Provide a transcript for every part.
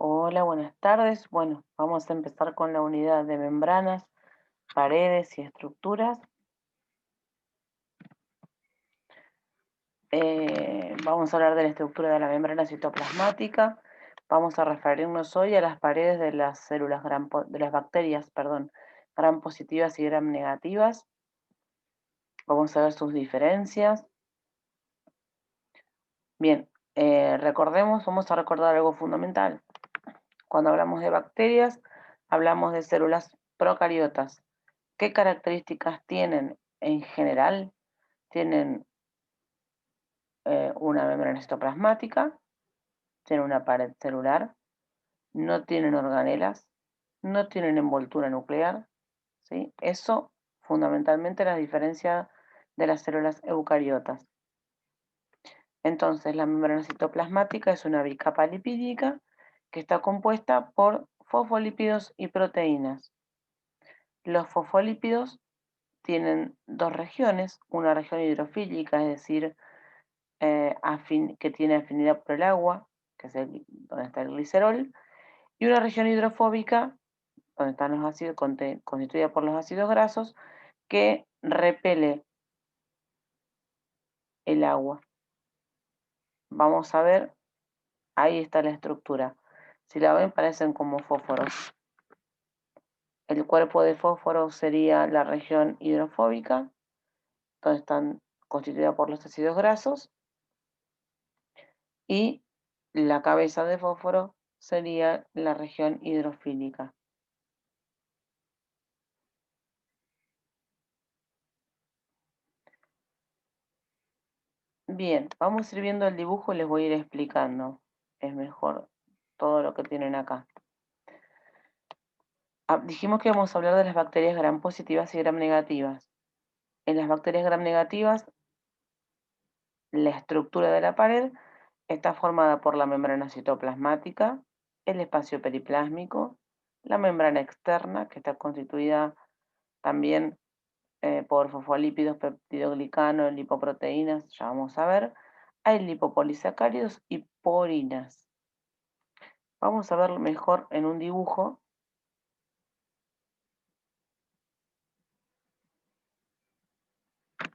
Hola, buenas tardes. Bueno, vamos a empezar con la unidad de membranas, paredes y estructuras. Vamos a hablar de la estructura de la membrana citoplasmática. Vamos a referirnos hoy a las paredes de las células de las bacterias, perdón, gram positivas y gram negativas. Vamos a ver sus diferencias. Bien, vamos a recordar algo fundamental. Cuando hablamos de bacterias, hablamos de células procariotas. ¿Qué características tienen en general? Tienen una membrana citoplasmática, tienen una pared celular, no tienen organelas, no tienen envoltura nuclear, ¿sí? Eso fundamentalmente la diferencia de las células eucariotas. Entonces, la membrana citoplasmática es una bicapa lipídica que está compuesta por fosfolípidos y proteínas. Los fosfolípidos tienen dos regiones, una región hidrofílica, es decir, que tiene afinidad por el agua, que es donde está el glicerol, y una región hidrofóbica, donde están los ácidos, constituida por los ácidos grasos, que repele el agua. Vamos a ver, ahí está la estructura. Si la ven, parecen como fósforos. El cuerpo de fósforo sería la región hidrofóbica, donde están constituida por los ácidos grasos, y la cabeza de fósforo sería la región hidrofílica. Bien, vamos a ir viendo el dibujo y les voy a ir explicando. Es mejor todo lo que tienen acá. Dijimos que vamos a hablar de las bacterias gram positivas y gram negativas. En las bacterias gram negativas, la estructura de la pared está formada por la membrana citoplasmática, el espacio periplásmico, la membrana externa, que está constituida también por fosfolípidos, peptidoglicano, lipoproteínas, ya vamos a ver. Hay lipopolisacáridos y porinas. Vamos a ver mejor en un dibujo.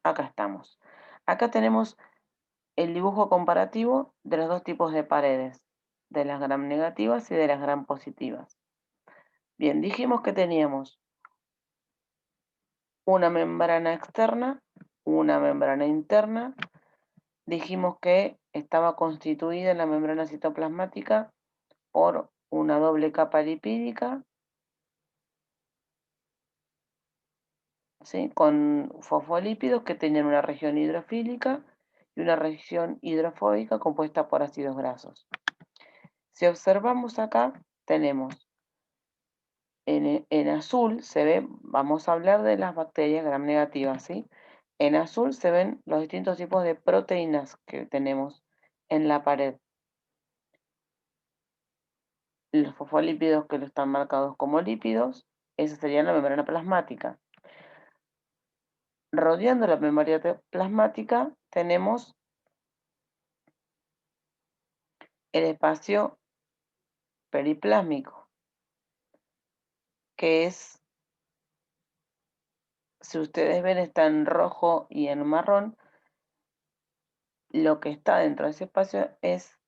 Acá estamos. Acá tenemos el dibujo comparativo de los dos tipos de paredes, de las gram negativas y de las gram positivas. Bien, dijimos que teníamos una membrana externa, una membrana interna. Dijimos que estaba constituida en la membrana citoplasmática por una doble capa lipídica, ¿sí? Con fosfolípidos que tenían una región hidrofílica y una región hidrofóbica compuesta por ácidos grasos. Si observamos acá, tenemos en azul se ve, vamos a hablar de las bacterias gram negativas, ¿sí? En azul se ven los distintos tipos de proteínas que tenemos en la pared. Los fosfolípidos que están marcados como lípidos, esa sería la membrana plasmática. Rodeando la membrana plasmática tenemos el espacio periplásmico, que es, si ustedes ven, está en rojo y en marrón. Lo que está dentro de ese espacio es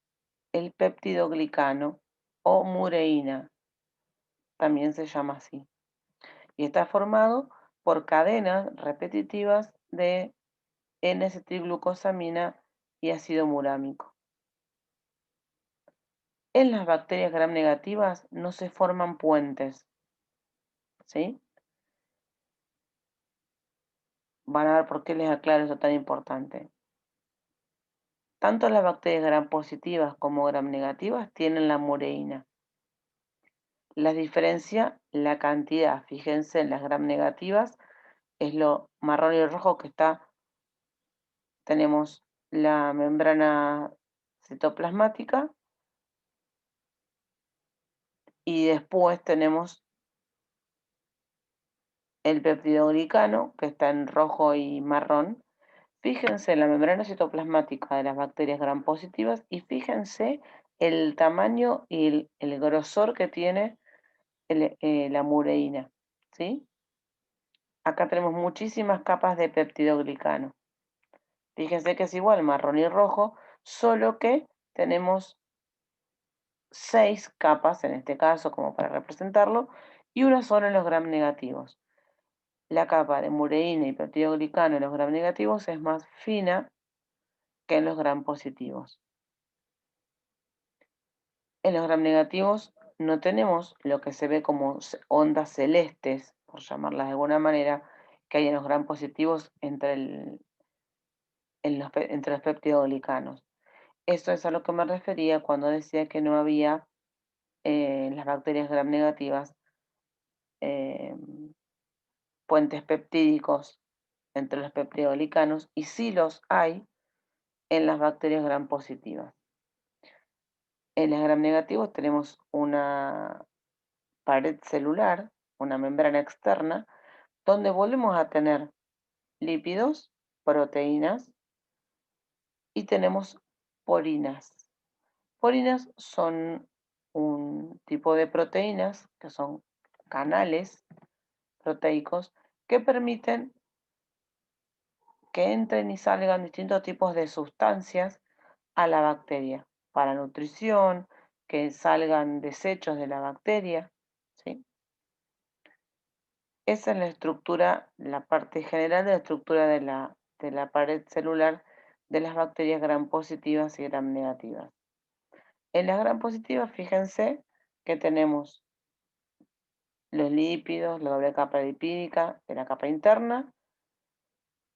el peptidoglicano o mureína, también se llama así. Y está formado por cadenas repetitivas de N-acetilglucosamina y ácido murámico. En las bacterias gram negativas no se forman puentes, ¿sí? Van a ver por qué les aclaro eso tan importante. Tanto las bacterias gram positivas como gram negativas tienen la mureína. Las diferencia la cantidad. Fíjense, en las gram negativas es lo marrón y el rojo que está. Tenemos la membrana citoplasmática y después tenemos el peptidoglicano, que está en rojo y marrón. Fíjense en la membrana citoplasmática de las bacterias gram positivas y fíjense el tamaño y el grosor que tiene la mureína, ¿sí? Acá tenemos muchísimas capas de peptidoglicano. Fíjense que es igual marrón y rojo, solo que tenemos 6 capas en este caso, como para representarlo, y una sola en los gram negativos. La capa de mureína y peptidoglicano en los gram negativos es más fina que en los gram positivos. En los gram negativos no tenemos lo que se ve como ondas celestes, por llamarlas de alguna manera, que hay en los gram positivos entre los peptidoglicanos. Eso es a lo que me refería cuando decía que no había en las bacterias gram negativas puentes peptídicos entre los peptidoglicanos, y sí los hay en las bacterias gram positivas. En las gram negativos tenemos una pared celular, una membrana externa, donde volvemos a tener lípidos, proteínas y tenemos porinas. Porinas son un tipo de proteínas que son canales proteicos que permiten que entren y salgan distintos tipos de sustancias a la bacteria para nutrición, que salgan desechos de la bacteria, ¿sí? Esa es la estructura, la parte general de la estructura de la pared celular de las bacterias gram positivas y gram negativas. En las gram positivas, fíjense que tenemos los lípidos, la doble capa lipídica de la capa interna,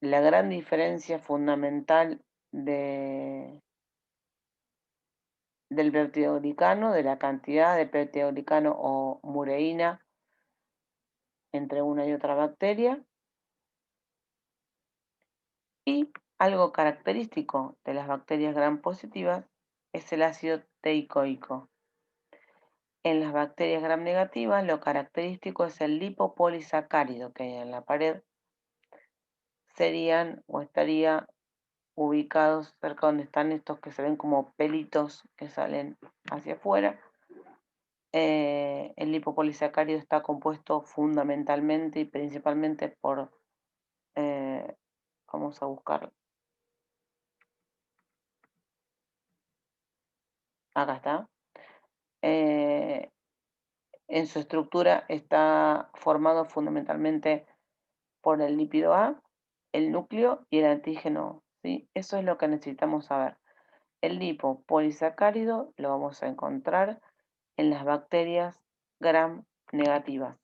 la gran diferencia fundamental del peptidoglicano, de la cantidad de peptidoglicano o mureína entre una y otra bacteria, y algo característico de las bacterias gram positivas es el ácido teicoico. En las bacterias gram negativas lo característico es el lipopolisacárido que hay en la pared. Serían o estaría ubicados cerca donde están estos que se ven como pelitos que salen hacia afuera. El lipopolisacárido está compuesto fundamentalmente y principalmente por, vamos a buscarlo, acá está. En su estructura está formado fundamentalmente por el lípido A, el núcleo y el antígeno, ¿sí? Eso es lo que necesitamos saber. El lipopolisacárido lo vamos a encontrar en las bacterias gram negativas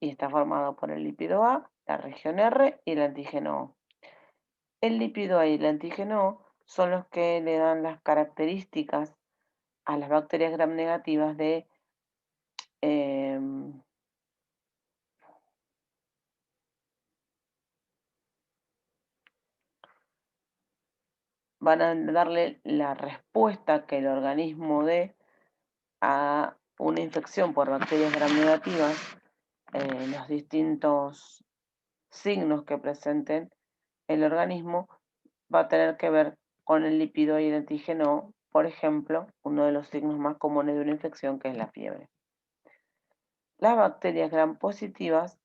y está formado por el lípido A, la región R y el antígeno O. El lípido A y el antígeno O son los que le dan las características a las bacterias gram negativas de van a darle la respuesta que el organismo dé a una infección por bacterias gram negativas, los distintos signos que presenten el organismo va a tener que ver con el lípido y el antígeno, por ejemplo, uno de los signos más comunes de una infección que es la fiebre. Las bacterias gram positivas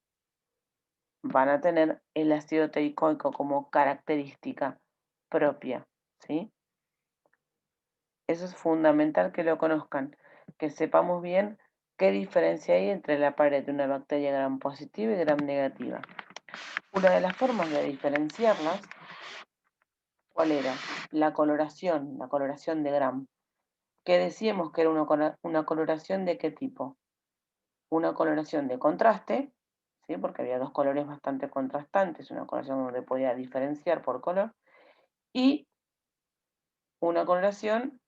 van a tener el ácido teicoico como característica propia, ¿sí? Eso es fundamental que lo conozcan, que sepamos bien qué diferencia hay entre la pared de una bacteria gram positiva y gram negativa. Una de las formas de diferenciarlas, ¿cuál era? La coloración de gram. Que decíamos que era una coloración de qué tipo. Una coloración de contraste, ¿sí? Porque había dos colores bastante contrastantes, una coloración donde podía diferenciar por color, y una coloración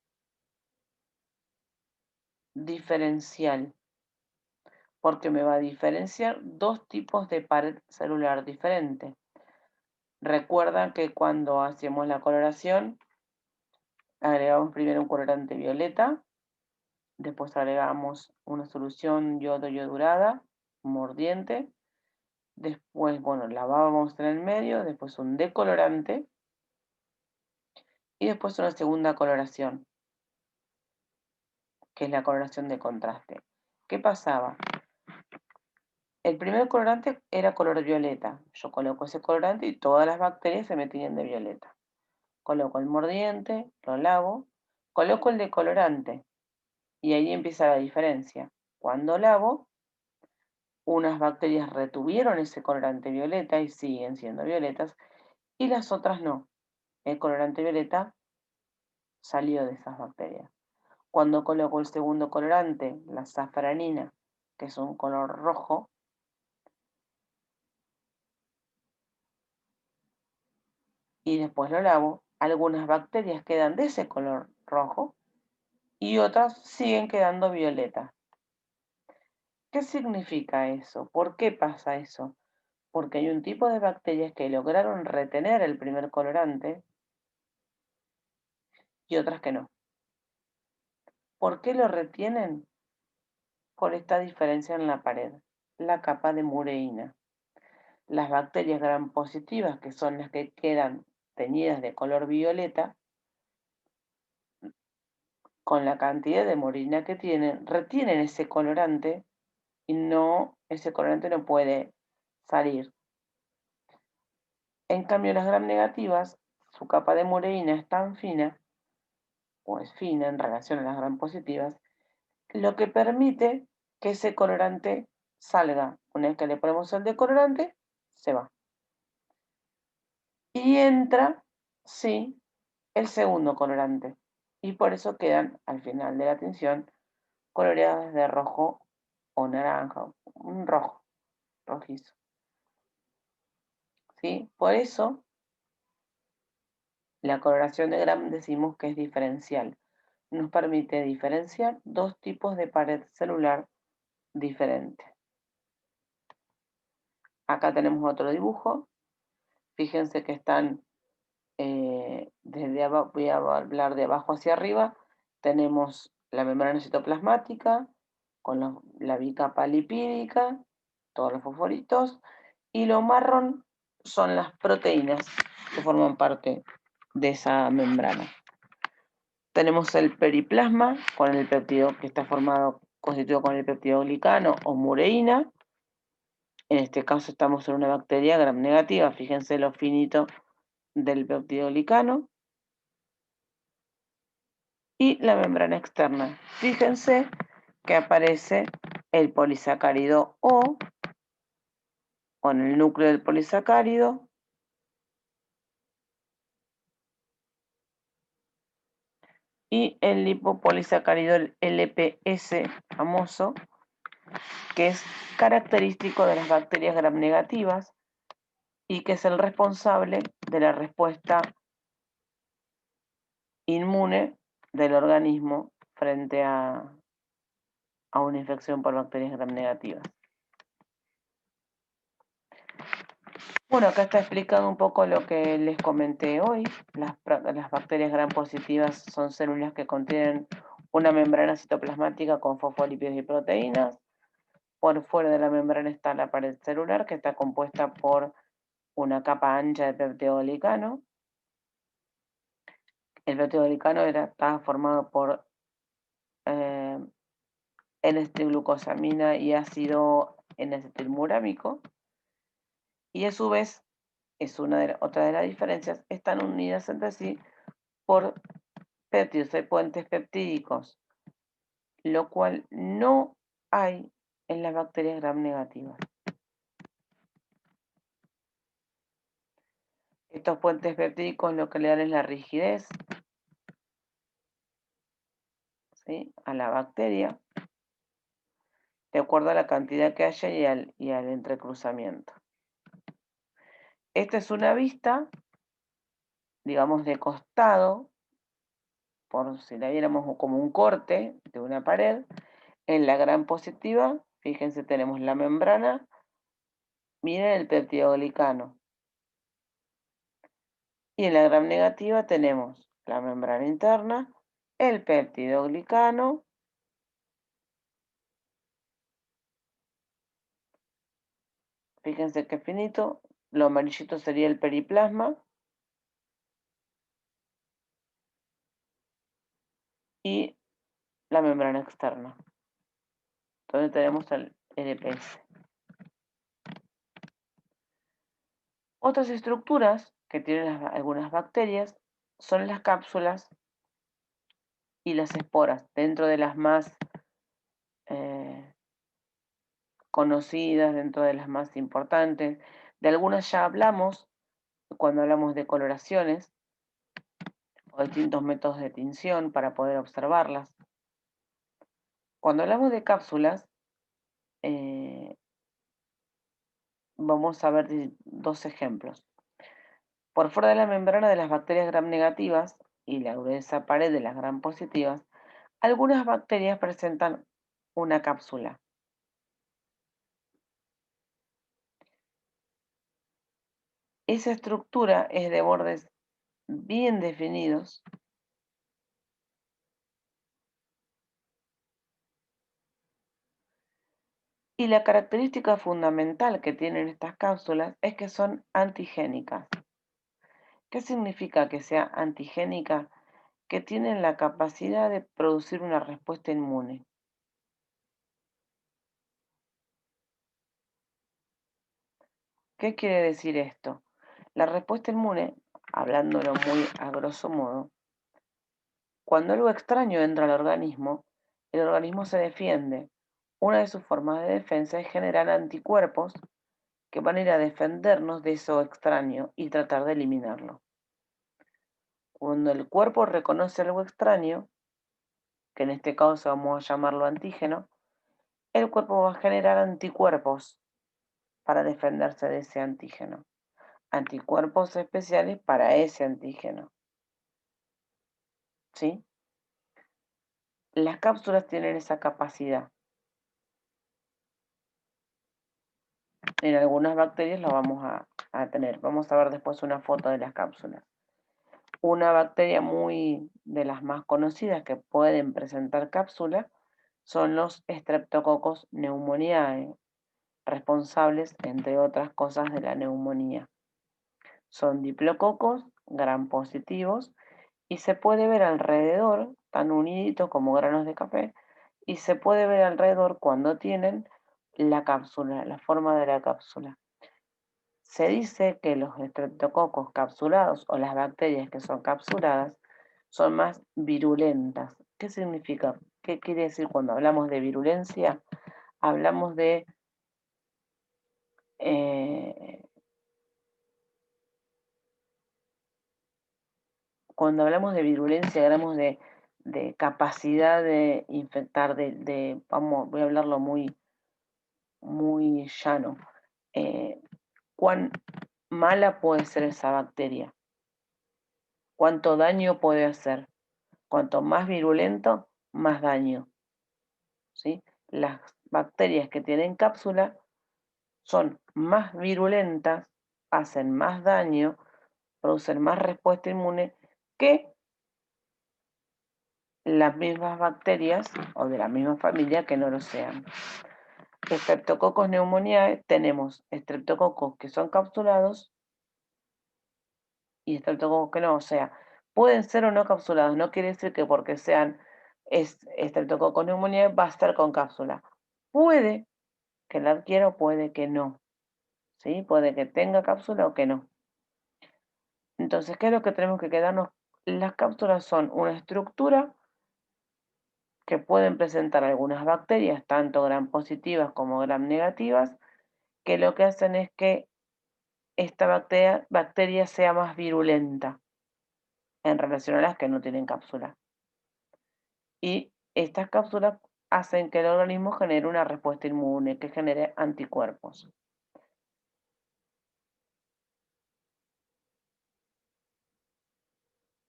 diferencial, porque me va a diferenciar dos tipos de pared celular diferente. Recuerdan que cuando hacemos la coloración, agregamos primero un colorante violeta, después agregamos una solución yodo-yodurada, mordiente, después, bueno, lavábamos en el medio, después un decolorante y después una segunda coloración. que es la coloración de contraste. ¿Qué pasaba? El primer colorante era color violeta. Yo coloco ese colorante y todas las bacterias se me tiñen de violeta. Coloco el mordiente, lo lavo, coloco el decolorante y ahí empieza la diferencia. Cuando lavo, unas bacterias retuvieron ese colorante violeta y siguen siendo violetas y las otras no. El colorante violeta salió de esas bacterias. Cuando coloco el segundo colorante, la safranina, que es un color rojo, y después lo lavo, algunas bacterias quedan de ese color rojo y otras siguen quedando violetas. ¿Qué significa eso? ¿Por qué pasa eso? Porque hay un tipo de bacterias que lograron retener el primer colorante y otras que no. ¿Por qué lo retienen? Por esta diferencia en la pared, la capa de mureína. Las bacterias gram positivas, que son las que quedan teñidas de color violeta, con la cantidad de mureína que tienen, retienen ese colorante y ese colorante no puede salir. En cambio, las gram negativas, su capa de mureína es tan fina, o es fina en relación a las gram positivas, lo que permite que ese colorante salga. Una vez que le ponemos el decolorante, se va. Y entra, sí, el segundo colorante. Y por eso quedan, al final de la tinción, coloreadas de rojo o naranja, un rojo, rojizo. ¿Sí? Por eso la coloración de Gram decimos que es diferencial. Nos permite diferenciar dos tipos de pared celular diferentes. Acá tenemos otro dibujo. Fíjense que están desde abajo, voy a hablar de abajo hacia arriba. Tenemos la membrana citoplasmática con la bicapa lipídica, todos los fosforitos, y lo marrón son las proteínas que forman parte de esa membrana. Tenemos el periplasma con el péptido que está constituido con el peptidoglicano o mureína. En este caso estamos en una bacteria gram negativa, fíjense lo finito del peptidoglicano. Y la membrana externa. Fíjense que aparece el polisacárido O con el núcleo del polisacárido y el lipopolisacárido el LPS famoso, que es característico de las bacterias gram negativas y que es el responsable de la respuesta inmune del organismo frente a una infección por bacterias gram negativas. Bueno, acá está explicado un poco lo que les comenté hoy. Las bacterias gram positivas son células que contienen una membrana citoplasmática con fosfolípidos y proteínas. Por fuera de la membrana está la pared celular, que está compuesta por una capa ancha de peptidoglicano. El peptidoglicano estaba formado por N-acetilglucosamina y ácido N-acetilmurámico. Y a su vez, es otra de las diferencias, están unidas entre sí por péptidos, hay puentes peptídicos, lo cual no hay en las bacterias gram negativas. Estos puentes peptídicos lo que le dan es la rigidez, ¿sí?, a la bacteria, de acuerdo a la cantidad que haya y al entrecruzamiento. Esta es una vista, digamos, de costado, por si la viéramos como un corte de una pared. En la gram positiva, fíjense, tenemos la membrana, miren el peptidoglicano. Y en la gram negativa tenemos la membrana interna, el peptidoglicano, fíjense qué finito, lo amarillito sería el periplasma, y la membrana externa, donde tenemos el EDPS. Otras estructuras que tienen algunas bacterias son las cápsulas y las esporas, dentro de las más conocidas, dentro de las más importantes. De algunas ya hablamos cuando hablamos de coloraciones o distintos métodos de tinción para poder observarlas. Cuando hablamos de cápsulas, vamos a ver dos ejemplos. Por fuera de la membrana de las bacterias gram negativas y la gruesa pared de las gram positivas, algunas bacterias presentan una cápsula. Esa estructura es de bordes bien definidos y la característica fundamental que tienen estas cápsulas es que son antigénicas. ¿Qué significa que sea antigénica? Que tienen la capacidad de producir una respuesta inmune. ¿Qué quiere decir esto? La respuesta inmune, hablándolo muy a grosso modo, cuando algo extraño entra al organismo, el organismo se defiende. Una de sus formas de defensa es generar anticuerpos que van a ir a defendernos de eso extraño y tratar de eliminarlo. Cuando el cuerpo reconoce algo extraño, que en este caso vamos a llamarlo antígeno, el cuerpo va a generar anticuerpos para defenderse de ese antígeno. Anticuerpos especiales para ese antígeno. ¿Sí? Las cápsulas tienen esa capacidad. En algunas bacterias lo vamos a tener. Vamos a ver después una foto de las cápsulas. Una bacteria muy de las más conocidas que pueden presentar cápsula son los Streptococcus pneumoniae, responsables, entre otras cosas, de la neumonía. Son diplococos gram positivos y se puede ver alrededor, tan uniditos como granos de café, y se puede ver alrededor cuando tienen la cápsula, la forma de la cápsula. Se dice que los estreptococos capsulados o las bacterias que son capsuladas son más virulentas. ¿Qué significa? ¿Qué quiere decir cuando hablamos de virulencia? Hablamos de cuando hablamos de virulencia, hablamos de capacidad de infectar, vamos, voy a hablarlo muy, muy llano. ¿Cuán mala puede ser esa bacteria? ¿Cuánto daño puede hacer? Cuanto más virulento, más daño. ¿Sí? Las bacterias que tienen cápsula son más virulentas, hacen más daño, producen más respuesta inmune que las mismas bacterias o de la misma familia que no lo sean. Streptococcus pneumoniae, tenemos estreptococos que son capsulados y estreptococos que no, o sea, pueden ser o no capsulados, no quiere decir que porque sean Streptococcus pneumoniae va a estar con cápsula. Puede que la adquiera o puede que no, ¿sí? Puede que tenga cápsula o que no. Entonces, ¿qué es lo que tenemos que quedarnos? Las cápsulas son una estructura que pueden presentar algunas bacterias, tanto gram positivas como gram negativas, que lo que hacen es que esta bacteria sea más virulenta en relación a las que no tienen cápsula. Y estas cápsulas hacen que el organismo genere una respuesta inmune, que genere anticuerpos.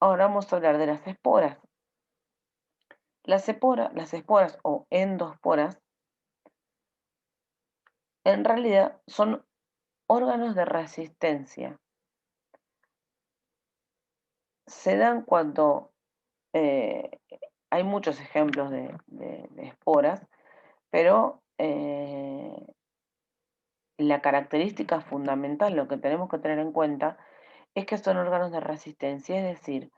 Ahora vamos a hablar de las esporas. Las esporas o endosporas en realidad son órganos de resistencia. Se dan cuando hay muchos ejemplos de esporas, pero la característica fundamental, lo que tenemos que tener en cuenta, es que son órganos de resistencia, es decir,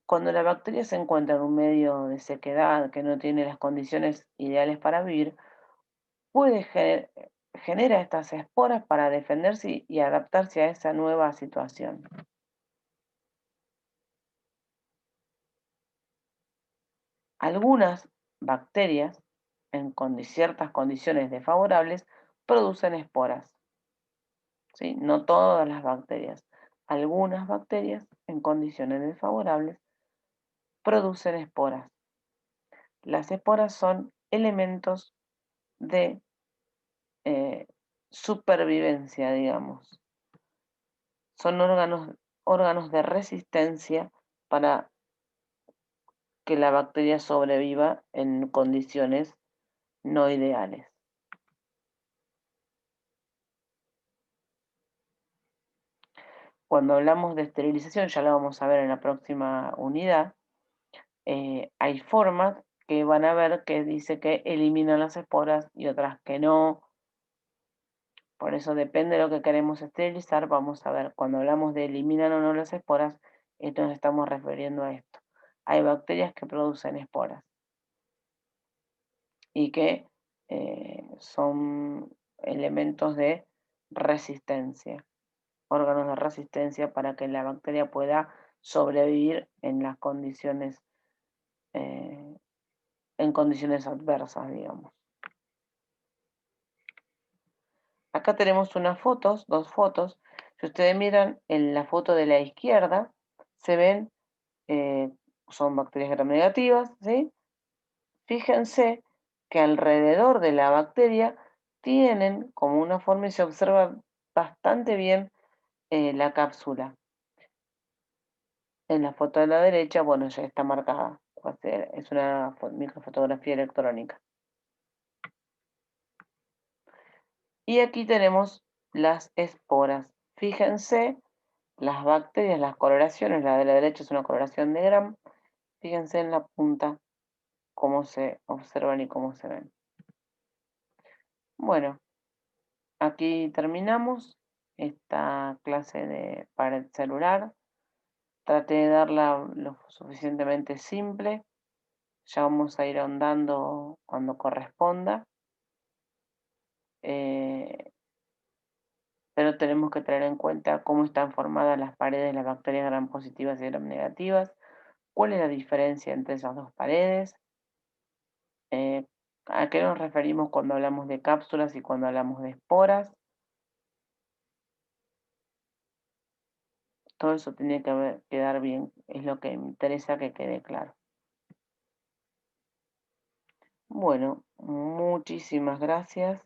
Cuando la bacteria se encuentra en un medio de sequedad que no tiene las condiciones ideales para vivir, genera estas esporas para defenderse y adaptarse a esa nueva situación. Algunas bacterias, ciertas condiciones desfavorables, producen esporas, ¿sí? No todas las bacterias. Algunas bacterias, en condiciones desfavorables, producen esporas. Las esporas son elementos de supervivencia, digamos. Son órganos de resistencia para que la bacteria sobreviva en condiciones no ideales. Cuando hablamos de esterilización, ya lo vamos a ver en la próxima unidad, hay formas que van a ver que dice que eliminan las esporas y otras que no. Por eso depende de lo que queremos esterilizar, vamos a ver, cuando hablamos de eliminan o no las esporas, esto nos estamos refiriendo a esto. Hay bacterias que producen esporas y que son elementos de resistencia, órganos de resistencia para que la bacteria pueda sobrevivir en las condiciones, en condiciones adversas, digamos. Acá tenemos unas fotos, dos fotos. Si ustedes miran en la foto de la izquierda, se ven, son bacterias gram negativas, ¿sí? Fíjense que alrededor de la bacteria tienen como una forma y se observa bastante bien la cápsula. En la foto de la derecha, bueno, ya está marcada. Es una microfotografía electrónica. Y aquí tenemos las esporas. Fíjense las bacterias, las coloraciones, la de la derecha es una coloración de Gram. Fíjense en la punta cómo se observan y cómo se ven. Bueno, aquí terminamos esta clase de pared celular. Traté de darla lo suficientemente simple. Ya vamos a ir ahondando cuando corresponda. Pero tenemos que tener en cuenta cómo están formadas las paredes de las bacterias gram positivas y gram negativas, cuál es la diferencia entre esas dos paredes, a qué nos referimos cuando hablamos de cápsulas y cuando hablamos de esporas. Todo eso tiene que quedar bien, es lo que me interesa que quede claro. Bueno, muchísimas gracias.